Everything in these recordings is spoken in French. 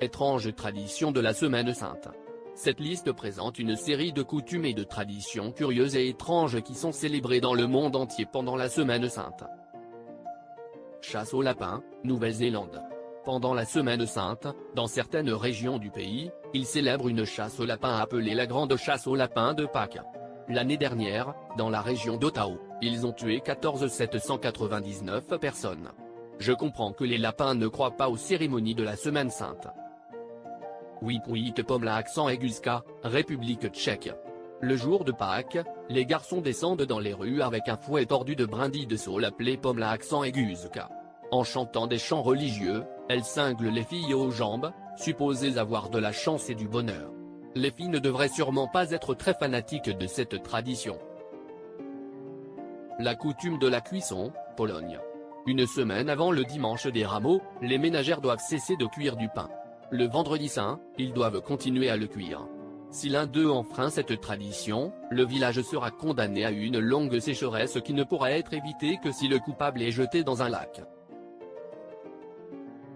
Étrange tradition de la Semaine Sainte. Cette liste présente une série de coutumes et de traditions curieuses et étranges qui sont célébrées dans le monde entier pendant la Semaine Sainte. Chasse au lapin, Nouvelle-Zélande. Pendant la Semaine Sainte, dans certaines régions du pays, ils célèbrent une chasse au lapin appelée la Grande Chasse au lapin de Pâques. L'année dernière, dans la région d'Otago, ils ont tué 14 799 personnes. Je comprends que les lapins ne croient pas aux cérémonies de la Semaine Sainte. Wipwit Pomla accent Eguska, République tchèque. Le jour de Pâques, les garçons descendent dans les rues avec un fouet tordu de brindilles de saule appelé Pomla accent Eguska. En chantant des chants religieux, elles cinglent les filles aux jambes, supposées avoir de la chance et du bonheur. Les filles ne devraient sûrement pas être très fanatiques de cette tradition. La coutume de la cuisson, Pologne. Une semaine avant le dimanche des rameaux, les ménagères doivent cesser de cuire du pain. Le vendredi saint, ils doivent continuer à le cuire. Si l'un d'eux enfreint cette tradition, le village sera condamné à une longue sécheresse qui ne pourra être évitée que si le coupable est jeté dans un lac.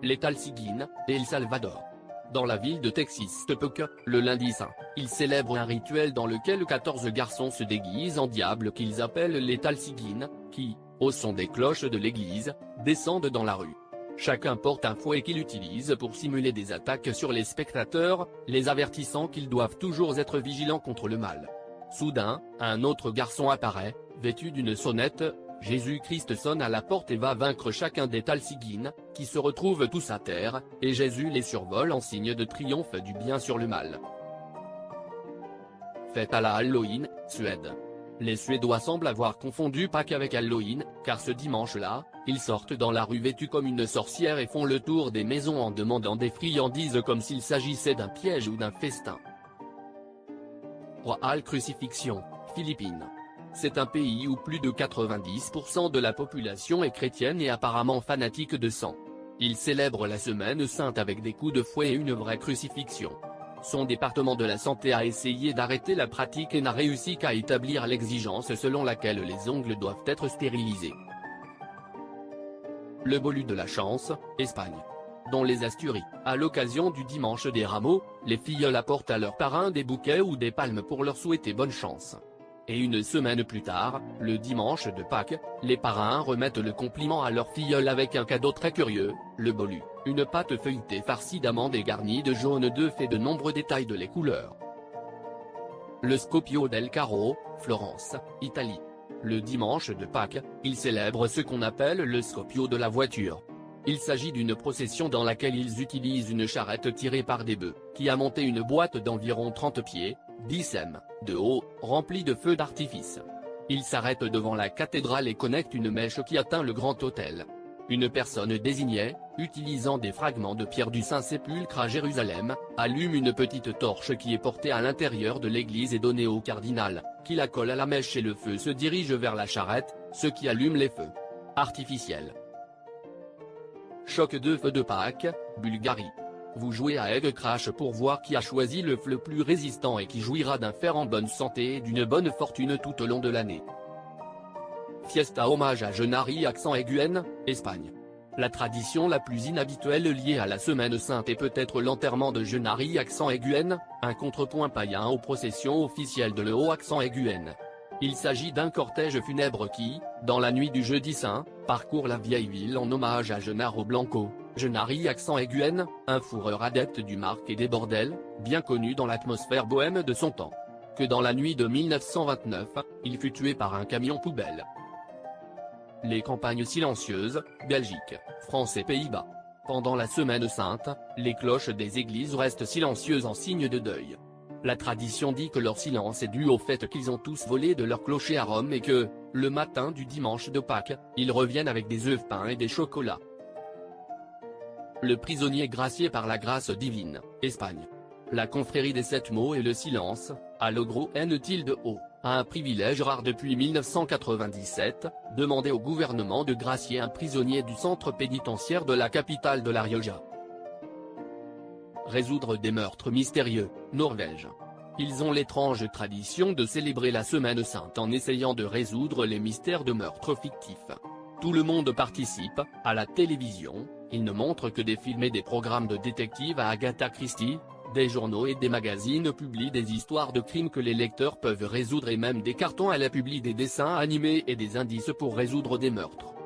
Les Talsigines, El Salvador. Dans la ville de Texas-Tepec, le lundi saint, ils célèbrent un rituel dans lequel 14 garçons se déguisent en diables qu'ils appellent les Talsigines, qui, au son des cloches de l'église, descendent dans la rue. Chacun porte un fouet qu'il utilise pour simuler des attaques sur les spectateurs, les avertissant qu'ils doivent toujours être vigilants contre le mal. Soudain, un autre garçon apparaît, vêtu d'une sonnette. Jésus-Christ sonne à la porte et va vaincre chacun des Talsigines, qui se retrouvent tous à terre, et Jésus les survole en signe de triomphe du bien sur le mal. Fête à la Halloween, Suède. Les Suédois semblent avoir confondu Pâques avec Halloween, car ce dimanche-là, ils sortent dans la rue vêtus comme une sorcière et font le tour des maisons en demandant des friandises comme s'il s'agissait d'un piège ou d'un festin. Royal Crucifixion, Philippines. C'est un pays où plus de 90% de la population est chrétienne et apparemment fanatique de sang. Ils célèbrent la Semaine Sainte avec des coups de fouet et une vraie crucifixion. Son département de la santé a essayé d'arrêter la pratique et n'a réussi qu'à établir l'exigence selon laquelle les ongles doivent être stérilisés. Le Bolu de la chance, Espagne. Dans les Asturies, à l'occasion du dimanche des rameaux, les filleuls apportent à leurs parrains des bouquets ou des palmes pour leur souhaiter bonne chance. Et une semaine plus tard, le dimanche de Pâques, les parrains remettent le compliment à leur filleul avec un cadeau très curieux, le bolu, une pâte feuilletée farcie d'amandes et garnie de jaune d'œuf et de nombreux détails de les couleurs. Le Scopio del Carro, Florence, Italie. Le dimanche de Pâques, ils célèbrent ce qu'on appelle le Scopio de la voiture. Il s'agit d'une procession dans laquelle ils utilisent une charrette tirée par des bœufs, qui a monté une boîte d'environ 30 pieds, 10 m, de haut, remplie de feux d'artifice. Ils s'arrêtent devant la cathédrale et connectent une mèche qui atteint le grand autel. Une personne désignée, utilisant des fragments de pierre du Saint-Sépulcre à Jérusalem, allume une petite torche qui est portée à l'intérieur de l'église et donnée au cardinal, qui la colle à la mèche et le feu se dirige vers la charrette, ce qui allume les feux artificiels. Choc d'œufs de Pâques, Bulgarie. Vous jouez à Egg Crash pour voir qui a choisi l'œuf le plus résistant et qui jouira d'un fer en bonne santé et d'une bonne fortune tout au long de l'année. Fiesta hommage à Gennari accent Aiguen, Espagne. La tradition la plus inhabituelle liée à la Semaine Sainte est peut-être l'enterrement de Gennari accent Aiguen, un contrepoint païen aux processions officielles de le haut accent Aiguen. Il s'agit d'un cortège funèbre qui, dans la nuit du jeudi saint, parcourt la vieille ville en hommage à Gennaro Blanco, Gennari accent Aiguen, un fourreur adepte du marque et des bordels, bien connu dans l'atmosphère bohème de son temps. Que dans la nuit de 1929, il fut tué par un camion poubelle. Les campagnes silencieuses, Belgique, France et Pays-Bas. Pendant la Semaine Sainte, les cloches des églises restent silencieuses en signe de deuil. La tradition dit que leur silence est dû au fait qu'ils ont tous volé de leur clocher à Rome et que, le matin du dimanche de Pâques, ils reviennent avec des œufs peints et des chocolats. Le prisonnier gracié par la grâce divine, Espagne. La confrérie des 7 mots et le silence, à l'ogro N-O, a un privilège rare depuis 1997, demander au gouvernement de gracier un prisonnier du centre pénitentiaire de la capitale de la Rioja. Résoudre des meurtres mystérieux, Norvège. Ils ont l'étrange tradition de célébrer la Semaine Sainte en essayant de résoudre les mystères de meurtres fictifs. Tout le monde participe. À la télévision, ils ne montrent que des films et des programmes de détectives à Agatha Christie. Des journaux et des magazines publient des histoires de crimes que les lecteurs peuvent résoudre et même des cartons à la publient des dessins animés et des indices pour résoudre des meurtres.